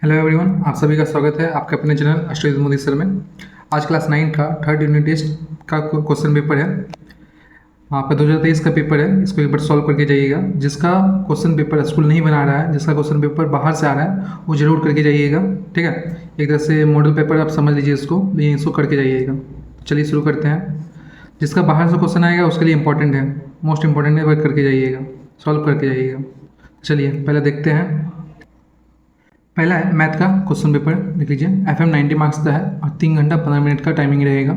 Hello everyone, आप सभी का स्वागत है आपके अपने चैनल अष्टोद मोदी सर में। आज क्लास 9 का थर्ड यूनिट टेस्ट का क्वेश्चन पेपर है। आपका 2023 का पेपर है, इसको एक बार सॉल्व करके जाइएगा। जिसका क्वेश्चन पेपर स्कूल नहीं बना रहा है, जिसका क्वेश्चन पेपर बाहर से आ रहा है, वो जरूर करके जाइएगा। ठीक है, एक तरह से मॉडल पेपर आप समझ लीजिए इसको, लेकिन इसको करके जाइएगा। चलिए शुरू करते हैं। जिसका बाहर से क्वेश्चन आएगा उसके लिए इंपॉर्टेंट है, मोस्ट इंपॉर्टेंट है, वह करके जाइएगा, सॉल्व करके जाइएगा। चलिए पहले देखते हैं। पहला है मैथ का क्वेश्चन पेपर, देख लीजिए। FM 90 मार्क्स का है और 3 घंटा 15 मिनट का टाइमिंग रहेगा।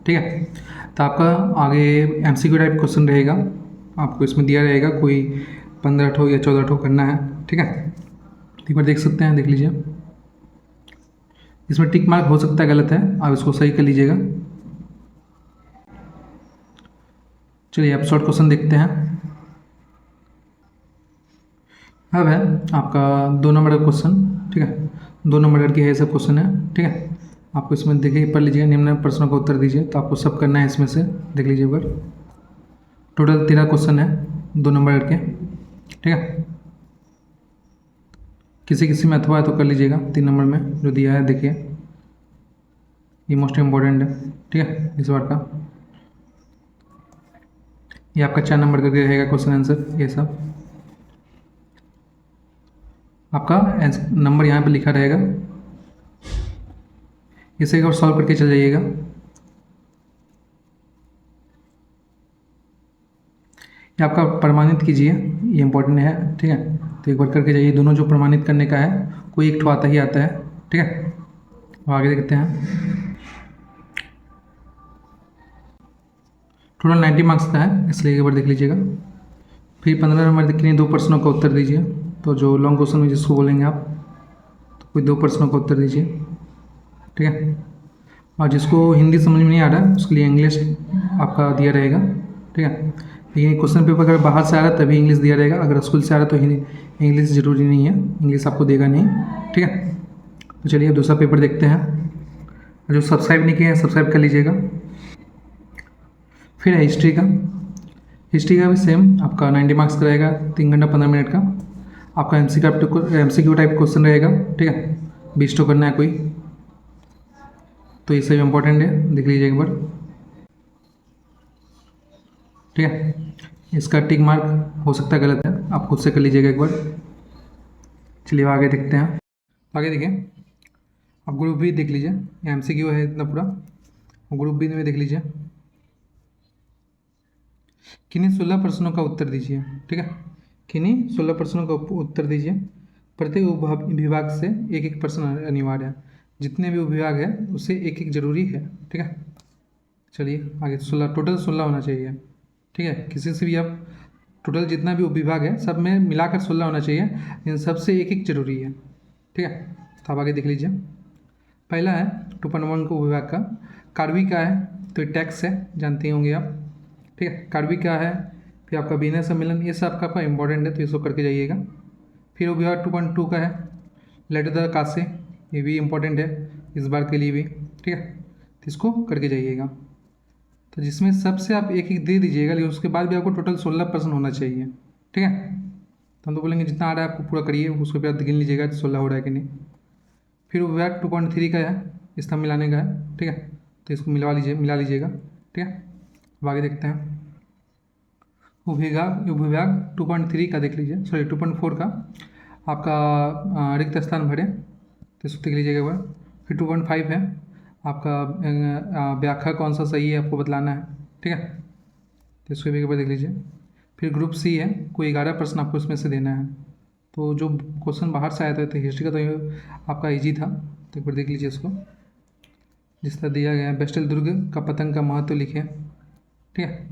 ठीक है, तो आपका आगे MCQ टाइप क्वेश्चन रहेगा। आपको इसमें दिया रहेगा कोई 15 ठो या 14 ठो करना है। ठीक है, एक बार देख सकते हैं, देख लीजिए। इसमें टिक मार्क हो सकता है गलत है, आप इसको सही कर लीजिएगा। चलिए अब शॉर्ट क्वेश्चन देखते हैं। अब है आपका 2 नंबर का क्वेश्चन। ठीक है, 2 नंबर की है सब क्वेश्चन है। ठीक है, आपको इसमें देखिए, पढ़ लीजिए, निम्न प्रश्नों का उत्तर दीजिए। तो आपको सब करना है इसमें से, देख लीजिए एक बार। टोटल 13 क्वेश्चन है 2 नंबर के। ठीक है, किसी में अथवा है तो कर लीजिएगा। 3 नंबर में जो दिया है देखिए, ये मोस्ट इम्पोर्टेंट है। ठीक है, इस बार का ये आपका 4 नंबर का रहेगा क्वेश्चन आंसर। ये सब आपका नंबर यहाँ पे लिखा रहेगा, इसे एक बार सॉल्व करके चल जाइएगा। ये आपका प्रमाणित कीजिए, ये इंपॉर्टेंट है। ठीक है, तो एक बार करके जाइए। दोनों जो प्रमाणित करने का है, कोई एक ठो आता ही आता है। ठीक है, अब आगे देखते हैं। टोटल 90 मार्क्स का है, इसलिए एक बार देख लीजिएगा। फिर 15 नंबर के लिए 2 प्रश्नों का उत्तर दीजिए। तो जो लॉन्ग क्वेश्चन में जिसको बोलेंगे आप, तो कोई 2 प्रश्नों का उत्तर दीजिए। ठीक है, और जिसको हिंदी समझ में नहीं आ रहा है उसके लिए इंग्लिश आपका दिया रहेगा। ठीक है, लेकिन क्वेश्चन पेपर अगर बाहर से आ रहा है तभी इंग्लिश दिया रहेगा। अगर स्कूल से आ रहा है तो इंग्लिश ज़रूरी नहीं है, इंग्लिश आपको देगा नहीं। ठीक है, तो चलिए अब दूसरा पेपर देखते हैं। जो सब्सक्राइब नहीं किए हैं सब्सक्राइब कर लीजिएगा। फिर है हिस्ट्री का। हिस्ट्री का भी सेम आपका 90 मार्क्स का रहेगा, 3 घंटा 15 मिनट का। आपका MCQ टाइप क्वेश्चन रहेगा। ठीक है, 20 तो करना है कोई, तो ये सब इम्पोर्टेंट है, देख लीजिए एक बार। ठीक है, इसका टिक मार्क हो सकता है गलत है, आप खुद से कर लीजिएगा एक बार। चलिए आगे देखते हैं। आगे देखिए, आप ग्रुप बी देख लीजिए, ये MCQ है इतना पूरा। ग्रुप बी में देख लीजिए, किन्हीं 16 प्रश्नों का उत्तर दीजिए। ठीक है, किन्हीं 16 प्रश्नों का उत्तर दीजिए। प्रत्येक विभाग से एक एक प्रश्न अनिवार्य है। जितने भी विभाग है उससे एक एक जरूरी है। ठीक है, चलिए आगे। 16 टोटल 16 होना चाहिए। ठीक है, किसी से भी आप टोटल जितना भी विभाग है सब में मिलाकर 16 होना चाहिए, इन सबसे एक एक जरूरी है। ठीक है, तो आप आगे देख लीजिए। पहला है 2.1 को विभाग का। कार्बी का है तो टैक्स है, जानते होंगे आप। ठीक है, कार्बी का है, फिर आपका बिजनेस सम्मेलन, ये सब आपका इंपॉर्टेंट है, तो इसको करके जाइएगा। फिर वो विभाग 2.2 का है लेटर द कासे, ये भी इम्पोर्टेंट है इस बार के लिए भी। ठीक है, तो इसको करके जाइएगा। तो जिसमें सबसे आप एक एक दे दीजिएगा, लेकिन उसके बाद भी आपको टोटल 16 प्रश्न होना चाहिए। ठीक है, तो हम तो बोलेंगे जितना आ रहा है आपको पूरा करिए, उसके बाद गिन लीजिएगा 16 हो रहा है कि नहीं। फिर विभाग 2.3 का है, स्तंभ मिलाने का है। ठीक है, तो इसको मिला लीजिएगा। ठीक है, अब आगे देखते हैं। उपविभाग 2.3 का देख लीजिए, सॉरी 2.4 का आपका रिक्त स्थान भरे, तो इसको देख लीजिएगा एक बार। फिर 2.5 है आपका व्याख्या कौन सा सही है आपको बतलाना है। ठीक है, तो इसको भी एक बार देख लीजिए। फिर ग्रुप सी है, कोई 11 प्रश्न आपको इसमें से देना है। तो जो क्वेश्चन बाहर से आया था, तो हिस्ट्री का तो ये आपका ईजी था, तो एक बार देख लीजिए इसको। जिस तरह दिया गया है, बेस्टल दुर्ग का पतंग का महत्व लिखे। ठीक है,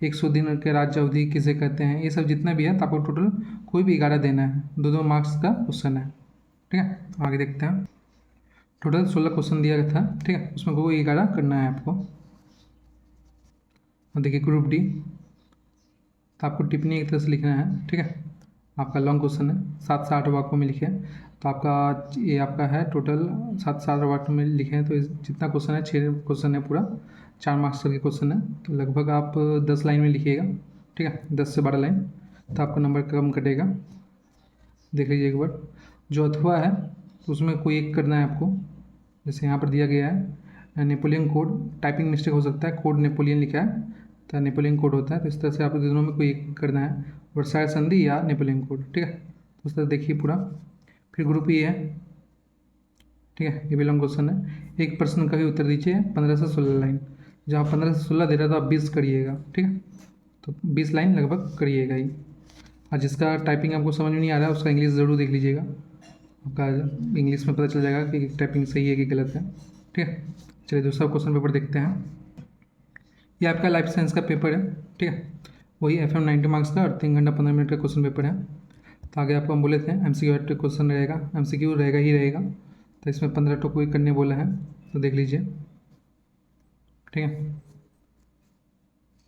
100 दिन के राज्य अवधि किसे कहते हैं, ये सब जितना भी है तो आपको टोटल कोई भी 11 देना है, 2 मार्क्स का क्वेश्चन है। ठीक है, आगे देखते हैं। टोटल 16 क्वेश्चन दिया गया था। ठीक है, उसमें कोई 11 करना है आपको। और देखिए ग्रुप डी, तो आपको टिप्पणी एक तरह से लिखना है। ठीक है, आपका लॉन्ग क्वेश्चन है, 7 से 8 वाक्यों में लिखे। तो आपका ये आपका है टोटल 7 से 8 वाक्यों में लिखे हैं, तो जितना क्वेश्चन है 6 क्वेश्चन है पूरा, 4 मार्क्स के क्वेश्चन है, तो लगभग आप 10 लाइन में लिखिएगा। ठीक है, 10 से 12 लाइन, तो आपका नंबर कम कटेगा। देख लीजिए एक बार। जो अथवा है तो उसमें कोई एक करना है आपको। जैसे यहाँ पर दिया गया है नेपोलियन कोड, टाइपिंग मिस्टेक हो सकता है, कोड नेपोलियन लिखा है तो नेपोलियन कोड होता है, तो इस तरह से आपको दोनों में कोई एक करना है, वर्साय संधि या नेपोलियन कोड, ठीक है। तो उस तरह देखिए पूरा। फिर ग्रुप ई है, ठीक है, ये भी लॉन्ग क्वेश्चन है। एक प्रश्न का ही उत्तर दीजिए 15 से 16 लाइन। जहाँ 15 से 16 दे रहा था आप 20 करिएगा, ठीक है। तो 20 लाइन लगभग करिएगा ही। और जिसका टाइपिंग आपको समझ में नहीं आ रहा है उसका इंग्लिश ज़रूर देख लीजिएगा, आपका इंग्लिश में पता चल जाएगा कि टाइपिंग सही है कि गलत है, ठीक है। चलिए दूसरा क्वेश्चन पेपर देखते हैं। ये आपका लाइफ साइंस का पेपर है, ठीक है। वही FM 90 मार्क्स का और 3 घंटा 15 मिनट का क्वेश्चन पेपर है। तो आगे आपको हम बोले थे MCQ क्वेश्चन रहेगा, MCQ रहेगा ही रहेगा। तो इसमें 15 टॉपिक कोई करने बोला है, तो देख लीजिए, ठीक है।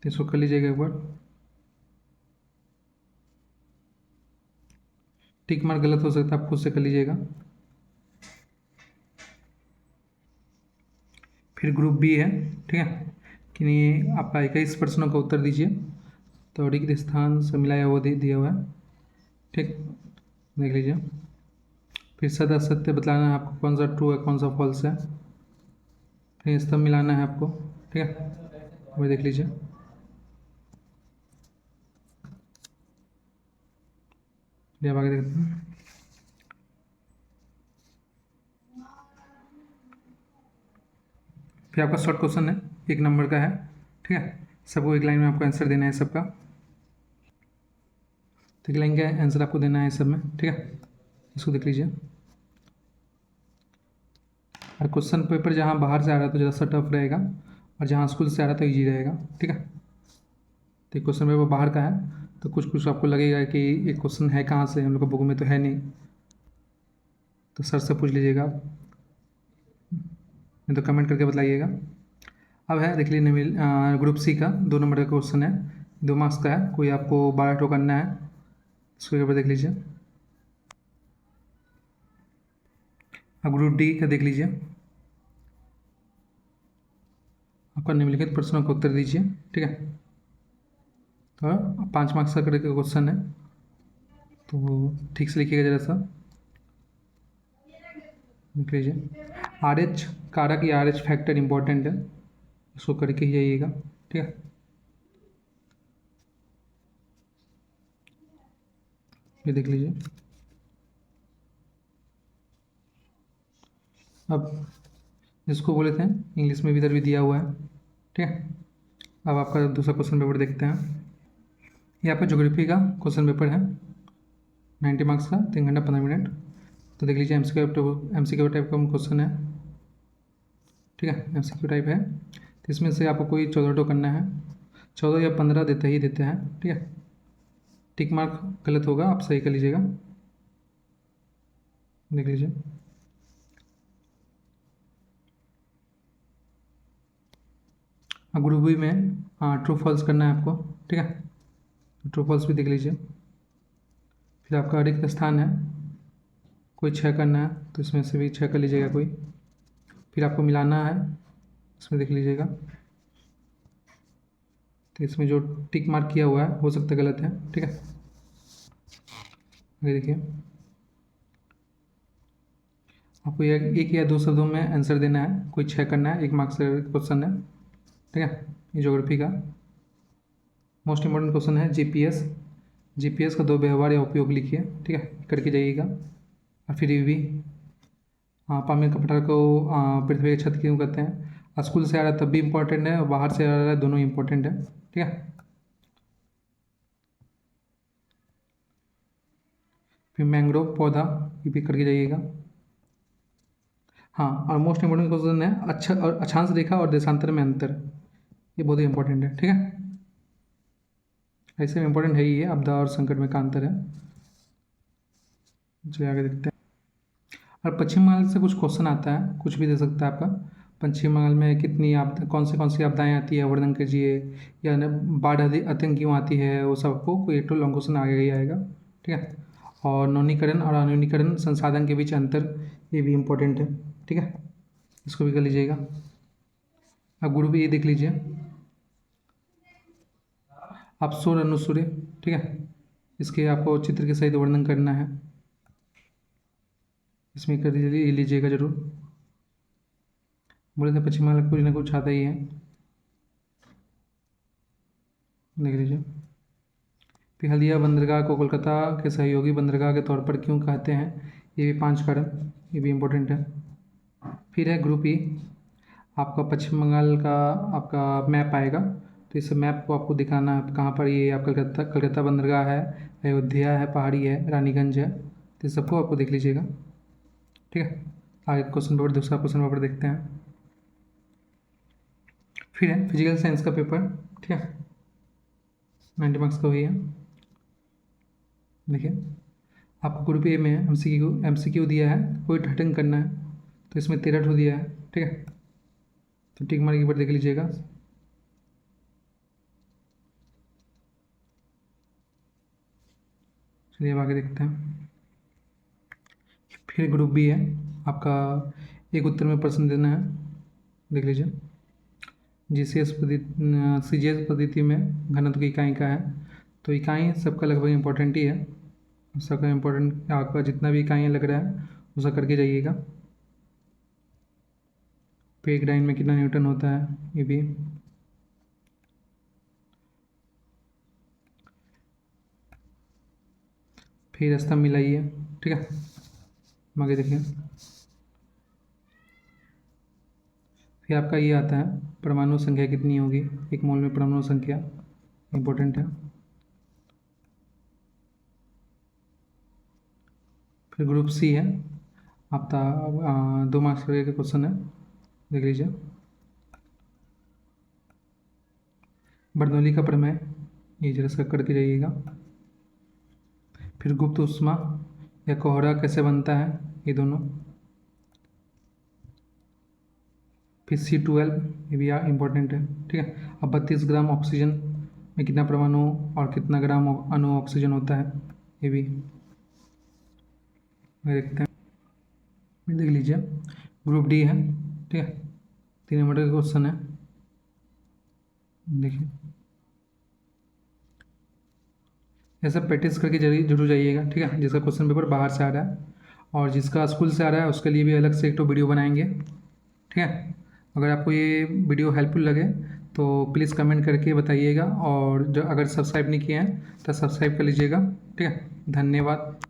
तो इसको कर लीजिएगा एक बार। टिक मार्क गलत हो सकता है, आप खुद से कर लीजिएगा। फिर ग्रुप बी है, ठीक है, कि नहीं आपका 21 प्रश्नों का उत्तर दीजिए। तो रिक्त स्थान से मिलाया हुआ दिया हुआ है, ठीक, देख लीजिए। फिर सदा सत्य बताना है आपको, कौन सा ट्रू है कौन सा फॉल्स है, फिर सब मिलाना है आपको, ठीक है, वही देख लीजिए। अब आगे देखते हैं। फिर आपका शॉर्ट क्वेश्चन है, 1 नंबर का है, ठीक है। सबको एक लाइन में आपको आंसर देना है सबका, तो एक लाइन का आंसर आपको देना है सब में, ठीक है। इसको देख लीजिए। और क्वेश्चन पेपर जहाँ बाहर से आ रहा है तो ज़रा सा टफ रहेगा, और जहाँ स्कूल से आ रहा है तो ईजी रहेगा, ठीक है। तो क्वेश्चन पेपर बाहर का है तो कुछ कुछ आपको लगेगा कि ये क्वेश्चन है कहाँ से, हम लोग का बुक में तो है नहीं, तो सर से पूछ लीजिएगा आप, नहीं तो कमेंट करके बताइएगा। अब है देख लीजिए ग्रुप सी का 2 नंबर का क्वेश्चन है, 2 मार्क्स का है, कोई आपको 12 ठो करना है, इसके ऊपर देख लीजिए। अब ग्रुप डी का देख लीजिए, आपका निम्नलिखित प्रश्नों का उत्तर दीजिए, ठीक है। तो 5 मार्क्स का करके क्वेश्चन है, तो ठीक से लिखिएगा जरा सा, देख लीजिए। RH कारक या RH फैक्टर इंपॉर्टेंट है, इसको करके ही जाइएगा, ठीक है। ये देख लीजिए। अब जिसको बोले थे इंग्लिश में भी इधर भी दिया हुआ है, ठीक है। अब आपका दूसरा क्वेश्चन पेपर देखते हैं। ये आपका ज्योग्राफी का क्वेश्चन पेपर है, 90 मार्क्स का, 3 घंटा 15 मिनट। तो देख लीजिए MCQ टाइप का क्वेश्चन है, ठीक है, MCQ टाइप है। तो इसमें से आपको कोई 14 टो करना है, 14 या 15 देते ही देते हैं, ठीक है। टिक मार्क गलत होगा, आप सही कर लीजिएगा, देख लीजिए। ग्रुप बी में ट्रू फॉल्स करना है आपको, ठीक है, ट्रू फॉल्स भी देख लीजिए। फिर आपका रिक्त स्थान है, कोई 6 करना है, तो इसमें से भी 6 कर लीजिएगा कोई। फिर आपको मिलाना है, इसमें देख लीजिएगा। तो इसमें जो टिक मार्क किया हुआ है हो सकता है गलत है, ठीक है। आगे देखिए, आपको एक या 2 शब्दों में आंसर देना है, कोई 6 करना है, 1 मार्क्स का क्वेश्चन है, ठीक है। ये ज्योग्राफी का मोस्ट इंपॉर्टेंट क्वेश्चन है। जीपीएस का 2 व्यवहार या उपयोग लिखिए, ठीक है, करके जाइएगा। और फिर ये भी पामिल का पठार को पृथ्वी की छत क्यों कहते हैं, स्कूल से आ रहा है तब भी इम्पोर्टेंट है और बाहर से आ रहा है, दोनों इम्पोर्टेंट है, ठीक है। फिर मैंग्रोव पौधा, ये भी करके जाइएगा। हाँ, और मोस्ट इंपॉर्टेंट क्वेश्चन है अच्छा और अक्षांश रेखा और देशांतर में अंतर, ये बहुत ही इंपॉर्टेंट है, ठीक है। ऐसे में इंपॉर्टेंट है ही है, आपदा और संकट में का अंतर है। चलिए आगे देखते हैं। और पश्चिम बंगाल से कुछ क्वेश्चन आता है, कुछ भी दे सकता है आपका। पश्चिम बंगाल में कितनी आपदा, कौन सी आपदाएँ आती है, वर्णन कीजिए, या बाढ़ आतंक क्यों आती है, वो सबको कोई एक तो लॉन्ग क्वेश्चन आगे ही आएगा, ठीक है। और नवीनीकरण और अनवीनीकरण संसाधन के बीच अंतर, ये भी इम्पोर्टेंट है, ठीक है, इसको भी कर लीजिएगा। अब गुरु भी ये देख लीजिए, आप सूर अनुसूर्य, ठीक है, इसके आपको चित्र के सहित वर्णन करना है। इसमें कर दीजिए, ये लीजिएगा ज़रूर। बोले थे पश्चिम बंगाल कुछ ना कुछ आता ही है, देख लीजिए। फिर हल्दिया बंदरगाह को कोलकाता के सहयोगी बंदरगाह के तौर पर क्यों कहते हैं, ये भी 5 कारण, ये भी इम्पोर्टेंट है। फिर है ग्रुप ई, आपका पश्चिम बंगाल का आपका मैप आएगा, तो इस मैप को आपको दिखाना है कहाँ पर ये आप कलकत्ता बंदरगाह है, अयोध्या है, पहाड़ी है, रानीगंज है, तो इस सबको आपको देख लीजिएगा। ठीक है, आगे क्वेश्चन पेपर, दूसरा क्वेश्चन पेपर देखते हैं। फिर है फिजिकल साइंस का पेपर, ठीक है, 90 मार्क्स का हुई है। देखिए आपको ग्रुप ए में एमसीक्यू दिया है, कोई अटेंड करना है, तो इसमें 13 ठो दिया है। ठीक है, तो टिक मार्क एक बार देख लीजिएगा। चलिए अब आगे देखते हैं। फिर ग्रुप बी है, आपका एक उत्तर में प्रश्न देना है, देख लीजिए। जीसीएस पद्धति सीजीएस पद्धति में घनत्व की इकाई का है, तो इकाई सबका लगभग इम्पोर्टेंट ही है, सबका इम्पोर्टेंट आपका जितना भी इकाइयाँ लग रहा है उसका करके जाइएगा। पे एक डाइन में कितना न्यूटन होता है, ये भी। फिर स्तंभ मिलाइए, ठीक है, आगे देखिए। फिर आपका ये आता है परमाणु संख्या कितनी होगी, एक मोल में परमाणु संख्या, इम्पोर्टेंट है। फिर ग्रुप सी है आपका 2 मार्क्स का क्वेश्चन है, देख लीजिए। बर्नौली का प्रमेय, ये जरा सा करके जाइएगा। फिर गुप्त ऊष्मा या कोहरा कैसे बनता है, ये दोनों। फिर C12, ये भी इम्पोर्टेंट है, ठीक है। अब 32 ग्राम ऑक्सीजन में कितना परमाणु और कितना ग्राम अणु ऑक्सीजन होता है, ये भी देखते हैं, देख लीजिए। ग्रुप डी है, ठीक है, 3 नंबर का क्वेश्चन है, देखिए। ऐसा प्रैक्टिस करके जरूर जाइएगा, ठीक है, जिसका क्वेश्चन पेपर बाहर से आ रहा है और जिसका स्कूल से आ रहा है उसके लिए भी अलग से एक तो वीडियो बनाएंगे, ठीक है। अगर आपको ये वीडियो हेल्पफुल लगे तो प्लीज़ कमेंट करके बताइएगा, और जो अगर सब्सक्राइब नहीं किए हैं तो सब्सक्राइब कर लीजिएगा, ठीक है। धन्यवाद।